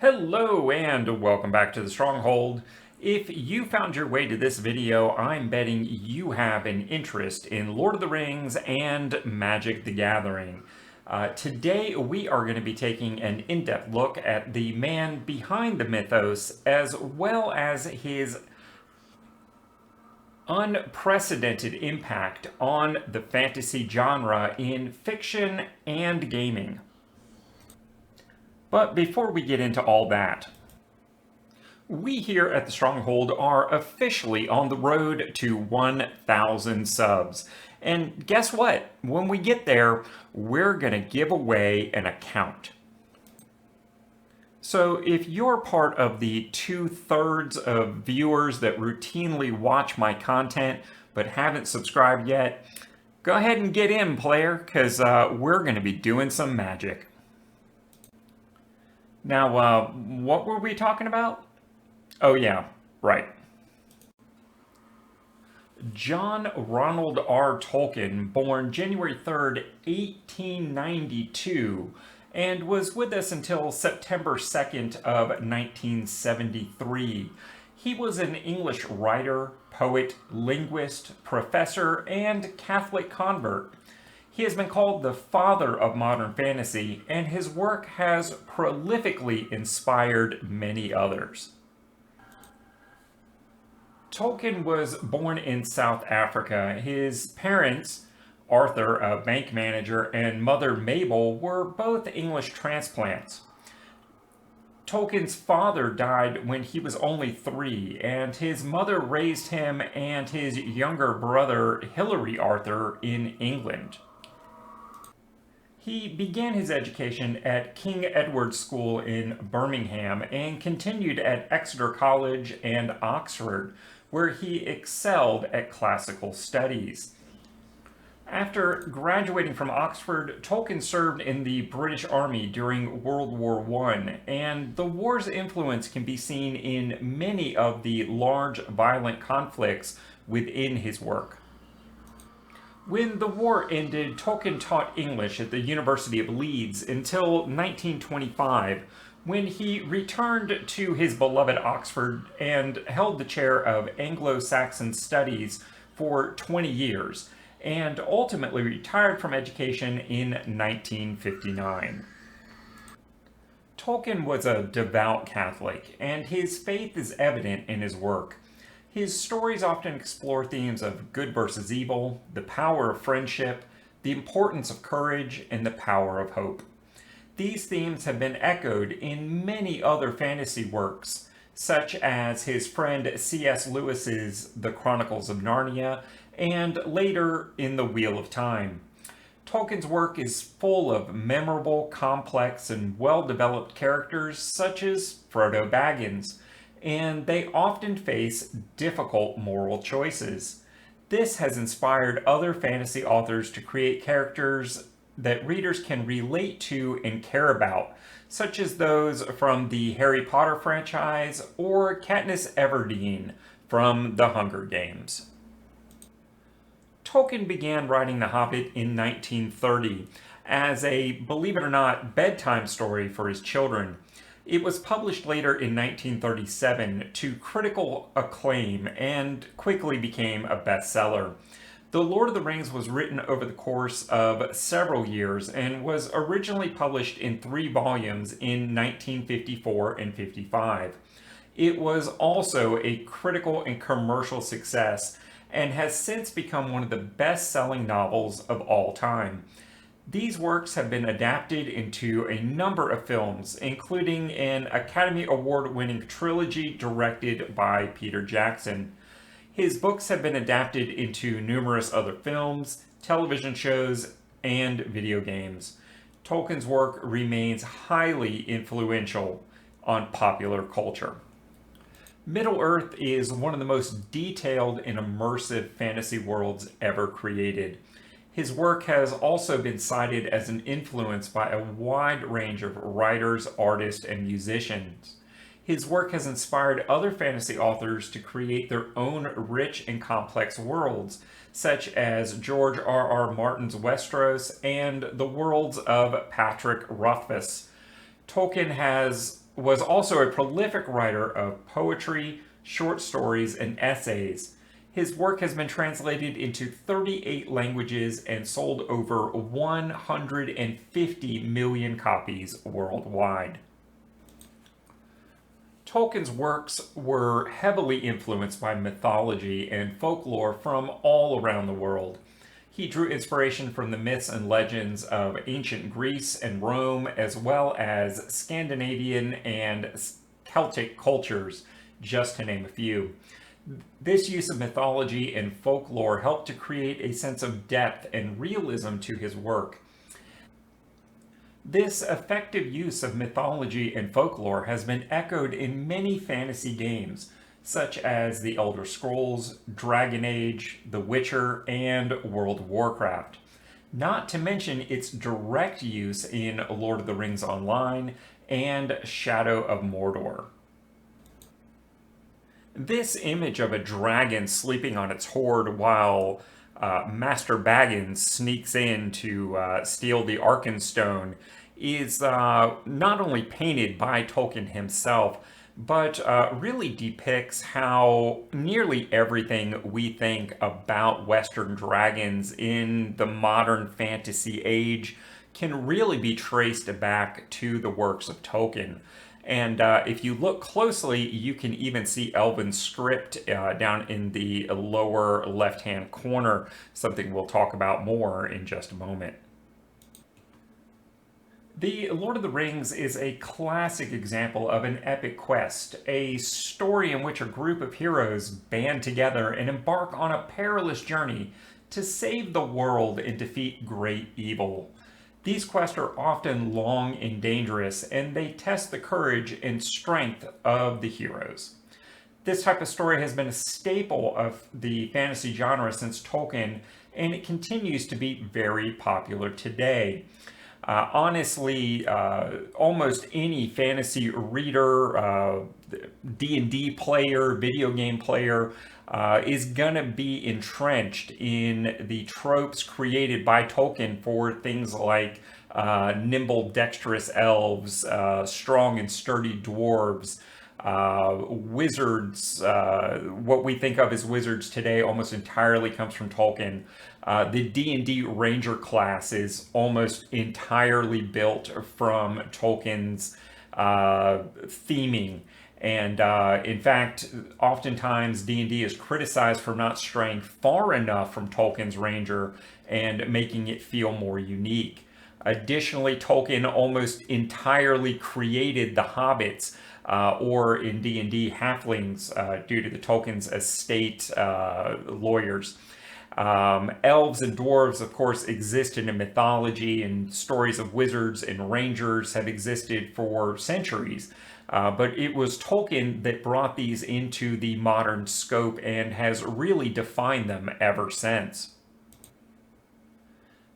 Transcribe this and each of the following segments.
Hello and welcome back to the Stronghold. If you found your way to this video, I'm betting you have an interest in Lord of the Rings and Magic the Gathering. Today we are going to be taking an in-depth look at the man behind the mythos as well as his unprecedented impact on the fantasy genre in fiction and gaming. But before we get into all that, we here at the Stronghold are officially on the road to 1,000 subs. And guess what? When we get there, we're going to give away an account. So if you're part of the 2/3 of viewers that routinely watch my content but haven't subscribed yet, go ahead and get in, player, because we're going to be doing some magic. Now, what were we talking about? Oh yeah, right. John Ronald R. Tolkien, born January 3rd, 1892, and was with us until September 2nd of 1973. He was an English writer, poet, linguist, professor, and Catholic convert. He has been called the father of modern fantasy, and his work has prolifically inspired many others. Tolkien was born in South Africa. His parents, Arthur, a bank manager, and mother Mabel, were both English transplants. Tolkien's father died when he was only 3, and his mother raised him and his younger brother, Hilary Arthur, in England. He began his education at King Edward's School in Birmingham and continued at Exeter College and Oxford, where he excelled at classical studies. After graduating from Oxford, Tolkien served in the British Army during World War I, and the war's influence can be seen in many of the large violent conflicts within his work. When the war ended, Tolkien taught English at the University of Leeds until 1925, when he returned to his beloved Oxford and held the chair of Anglo-Saxon Studies for 20 years, and ultimately retired from education in 1959. Tolkien was a devout Catholic, and his faith is evident in his work. His stories often explore themes of good versus evil, the power of friendship, the importance of courage, and the power of hope. These themes have been echoed in many other fantasy works, such as his friend C.S. Lewis's The Chronicles of Narnia, and later in The Wheel of Time. Tolkien's work is full of memorable, complex, and well-developed characters such as Frodo Baggins, and they often face difficult moral choices. This has inspired other fantasy authors to create characters that readers can relate to and care about, such as those from the Harry Potter franchise or Katniss Everdeen from The Hunger Games. Tolkien began writing The Hobbit in 1930 as a, believe it or not, bedtime story for his children. It was published later in 1937 to critical acclaim and quickly became a bestseller. The Lord of the Rings was written over the course of several years and was originally published in 3 volumes in 1954 and 55. It was also a critical and commercial success and has since become one of the best-selling novels of all time. These works have been adapted into a number of films, including an Academy Award-winning trilogy directed by Peter Jackson. His books have been adapted into numerous other films, television shows, and video games. Tolkien's work remains highly influential on popular culture. Middle-earth is one of the most detailed and immersive fantasy worlds ever created. His work has also been cited as an influence by a wide range of writers, artists, and musicians. His work has inspired other fantasy authors to create their own rich and complex worlds, such as J.R.R. Martin's Westeros and the worlds of Patrick Rothfuss. Tolkien has was also a prolific writer of poetry, short stories, and essays. His work has been translated into 38 languages and sold over 150 million copies worldwide. Tolkien's works were heavily influenced by mythology and folklore from all around the world. He drew inspiration from the myths and legends of ancient Greece and Rome, as well as Scandinavian and Celtic cultures, just to name a few. This use of mythology and folklore helped to create a sense of depth and realism to his work. This effective use of mythology and folklore has been echoed in many fantasy games, such as The Elder Scrolls, Dragon Age, The Witcher, and World of Warcraft. Not to mention its direct use in Lord of the Rings Online and Shadow of Mordor. This image of a dragon sleeping on its hoard while Master Baggins sneaks in to steal the Arkenstone is not only painted by Tolkien himself, but really depicts how nearly everything we think about Western dragons in the modern fantasy age can really be traced back to the works of Tolkien. And if you look closely, you can even see Elven script down in the lower left-hand corner, something we'll talk about more in just a moment. The Lord of the Rings is a classic example of an epic quest, a story in which a group of heroes band together and embark on a perilous journey to save the world and defeat great evil. These quests are often long and dangerous, and they test the courage and strength of the heroes. This type of story has been a staple of the fantasy genre since Tolkien, and it continues to be very popular today. Honestly, almost any fantasy reader, D&D player, video game player, is going to be entrenched in the tropes created by Tolkien for things like nimble, dexterous elves, strong and sturdy dwarves, wizards. What we think of as wizards today almost entirely comes from Tolkien. The D&D Ranger class is almost entirely built from Tolkien's theming. And in fact, oftentimes D&D is criticized for not straying far enough from Tolkien's Ranger and making it feel more unique. Additionally, Tolkien almost entirely created the hobbits, or in D&D, halflings, due to the Tolkien's estate lawyers. Elves and dwarves, of course, existed in mythology, and stories of wizards and rangers have existed for centuries. But it was Tolkien that brought these into the modern scope and has really defined them ever since.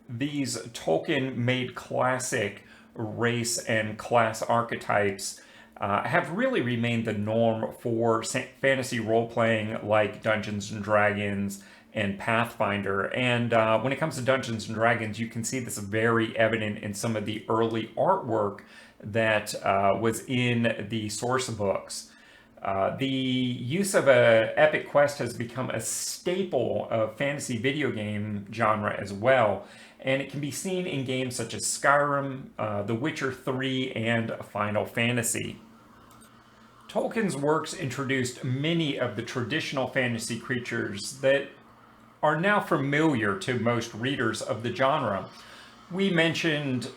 These Tolkien-made classic race and class archetypes have really remained the norm for fantasy role-playing like Dungeons & Dragons and Pathfinder. And when it comes to Dungeons & Dragons, you can see this very evident in some of the early artwork that was in the source books. The use of an epic quest has become a staple of fantasy video game genre as well, and it can be seen in games such as Skyrim, The Witcher 3, and Final Fantasy. Tolkien's works introduced many of the traditional fantasy creatures that are now familiar to most readers of the genre. We mentioned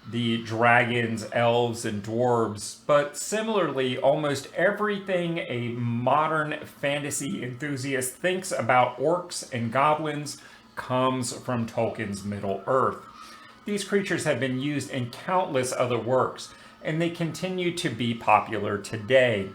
the dragons, elves, and dwarves, but similarly, almost everything a modern fantasy enthusiast thinks about orcs and goblins comes from Tolkien's Middle-earth. These creatures have been used in countless other works, and they continue to be popular today.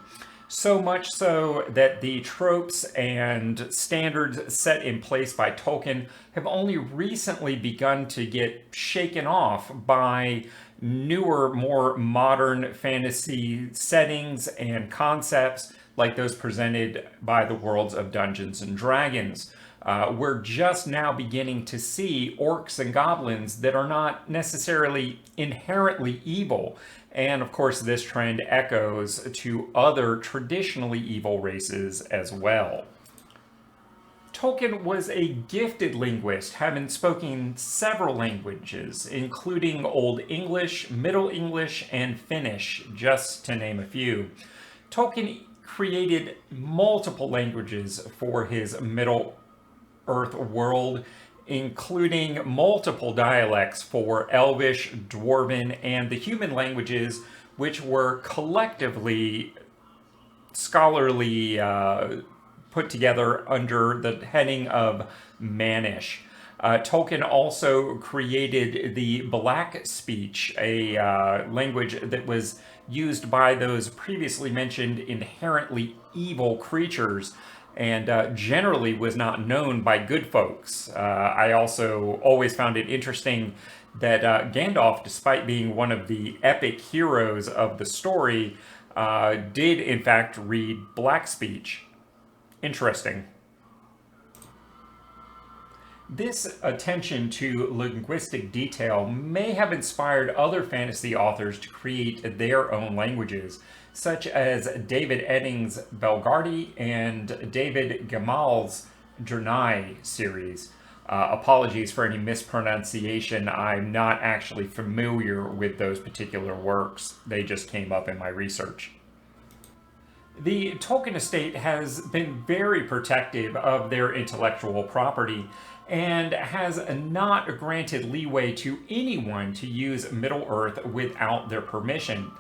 So much so that the tropes and standards set in place by Tolkien have only recently begun to get shaken off by newer, more modern fantasy settings and concepts like those presented by the worlds of Dungeons and Dragons. We're just now beginning to see orcs and goblins that are not necessarily inherently evil, And of course, this trend echoes to other traditionally evil races as well. Tolkien was a gifted linguist, having spoken several languages, including Old English, Middle English, and Finnish, just to name a few. Tolkien created multiple languages for his Middle Earth world, including multiple dialects for Elvish, Dwarven, and the human languages, which were collectively scholarly put together under the heading of Mannish. Tolkien also created the Black speech, a language that was used by those previously mentioned inherently evil creatures and generally was not known by good folks. I also always found it interesting that Gandalf, despite being one of the epic heroes of the story, did in fact read Black speech. Interesting. This attention to linguistic detail may have inspired other fantasy authors to create their own languages, such as David Eddings' Belgardy and David Gamal's Jernai series. Apologies for any mispronunciation. I'm not actually familiar with those particular works. They just came up in my research. The Tolkien estate has been very protective of their intellectual property and has not granted leeway to anyone to use Middle-earth without their permission.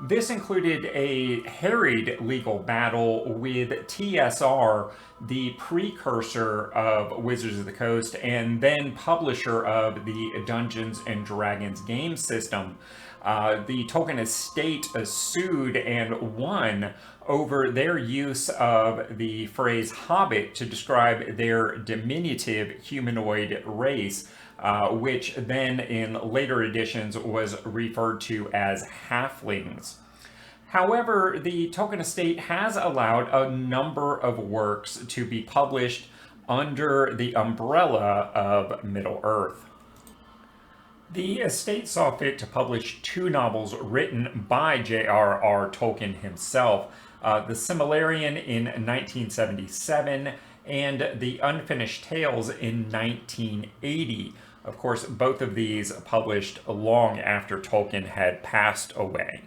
This included a harried legal battle with TSR, the precursor of Wizards of the Coast and then publisher of the Dungeons and Dragons game system. The Tolkien estate sued and won over their use of the phrase hobbit to describe their diminutive humanoid race, which then in later editions was referred to as halflings. However, the Tolkien estate has allowed a number of works to be published under the umbrella of Middle-earth. The estate saw fit to publish two novels written by J.R.R. Tolkien himself, The Silmarillion in 1977 and The Unfinished Tales in 1980. Of course, both of these published long after Tolkien had passed away.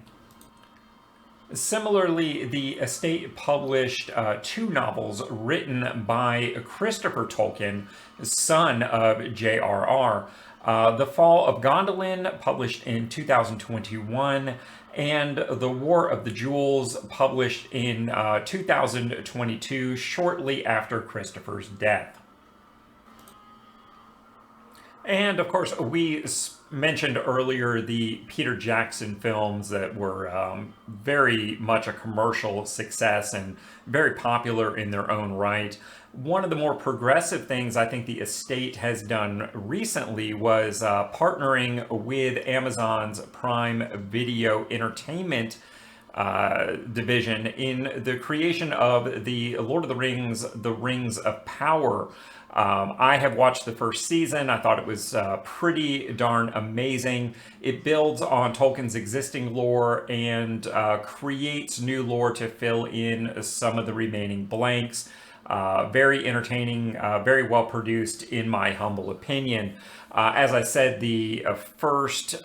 Similarly, the estate published two novels written by Christopher Tolkien, son of J.R.R. The Fall of Gondolin, published in 2021, and The War of the Jewels, published in 2022, shortly after Christopher's death. And of course, we mentioned earlier the Peter Jackson films that were very much a commercial success and very popular in their own right. One of the more progressive things I think the estate has done recently was partnering with Amazon's Prime Video Entertainment division in the creation of the Lord of the Rings, The Rings of Power. I have watched the first season. I thought it was pretty darn amazing. It builds on Tolkien's existing lore and creates new lore to fill in some of the remaining blanks. Very entertaining, very well produced in my humble opinion. As I said, the first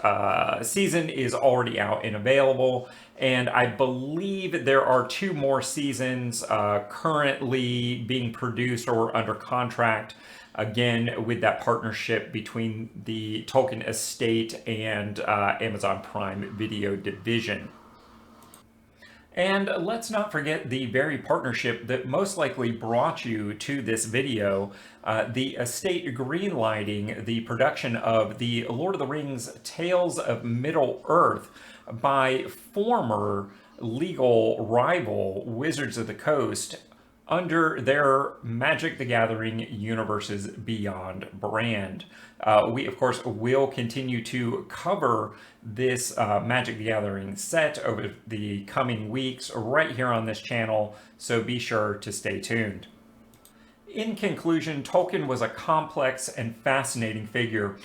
season is already out and available, and I believe there are two more seasons currently being produced or under contract, again with that partnership between the Tolkien estate and Amazon Prime Video division. And let's not forget the very partnership that most likely brought you to this video, the estate greenlighting the production of the Lord of the Rings Tales of Middle-earth by former legal rival Wizards of the Coast under their Magic the Gathering Universes Beyond brand. We, of course, will continue to cover this Magic the Gathering set over the coming weeks right here on this channel, so be sure to stay tuned. In conclusion, Tolkien was a complex and fascinating figure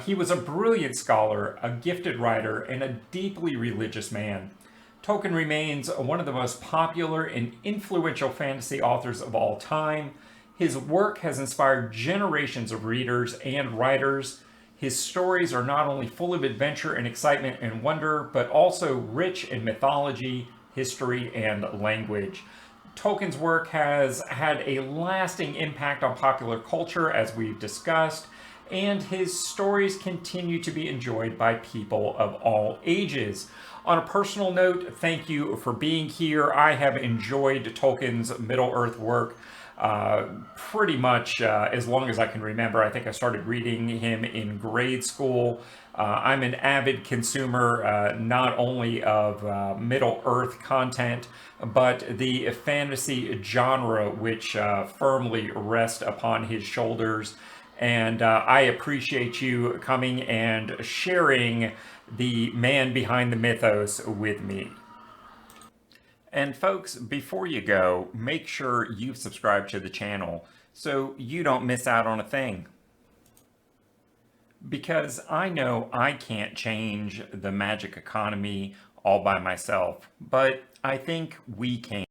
He was a brilliant scholar, a gifted writer, and a deeply religious man. Tolkien remains one of the most popular and influential fantasy authors of all time. His work has inspired generations of readers and writers. His stories are not only full of adventure and excitement and wonder, but also rich in mythology, history, and language. Tolkien's work has had a lasting impact on popular culture, as we've discussed, and his stories continue to be enjoyed by people of all ages. On a personal note, thank you for being here. I have enjoyed Tolkien's Middle-earth work pretty much as long as I can remember. I think I started reading him in grade school. I'm an avid consumer not only of Middle-earth content, but the fantasy genre, which firmly rests upon his shoulders. And I appreciate you coming and sharing the man behind the mythos with me. And folks, before you go, make sure you subscribe to the channel so you don't miss out on a thing. Because I know I can't change the magic economy all by myself, but I think we can.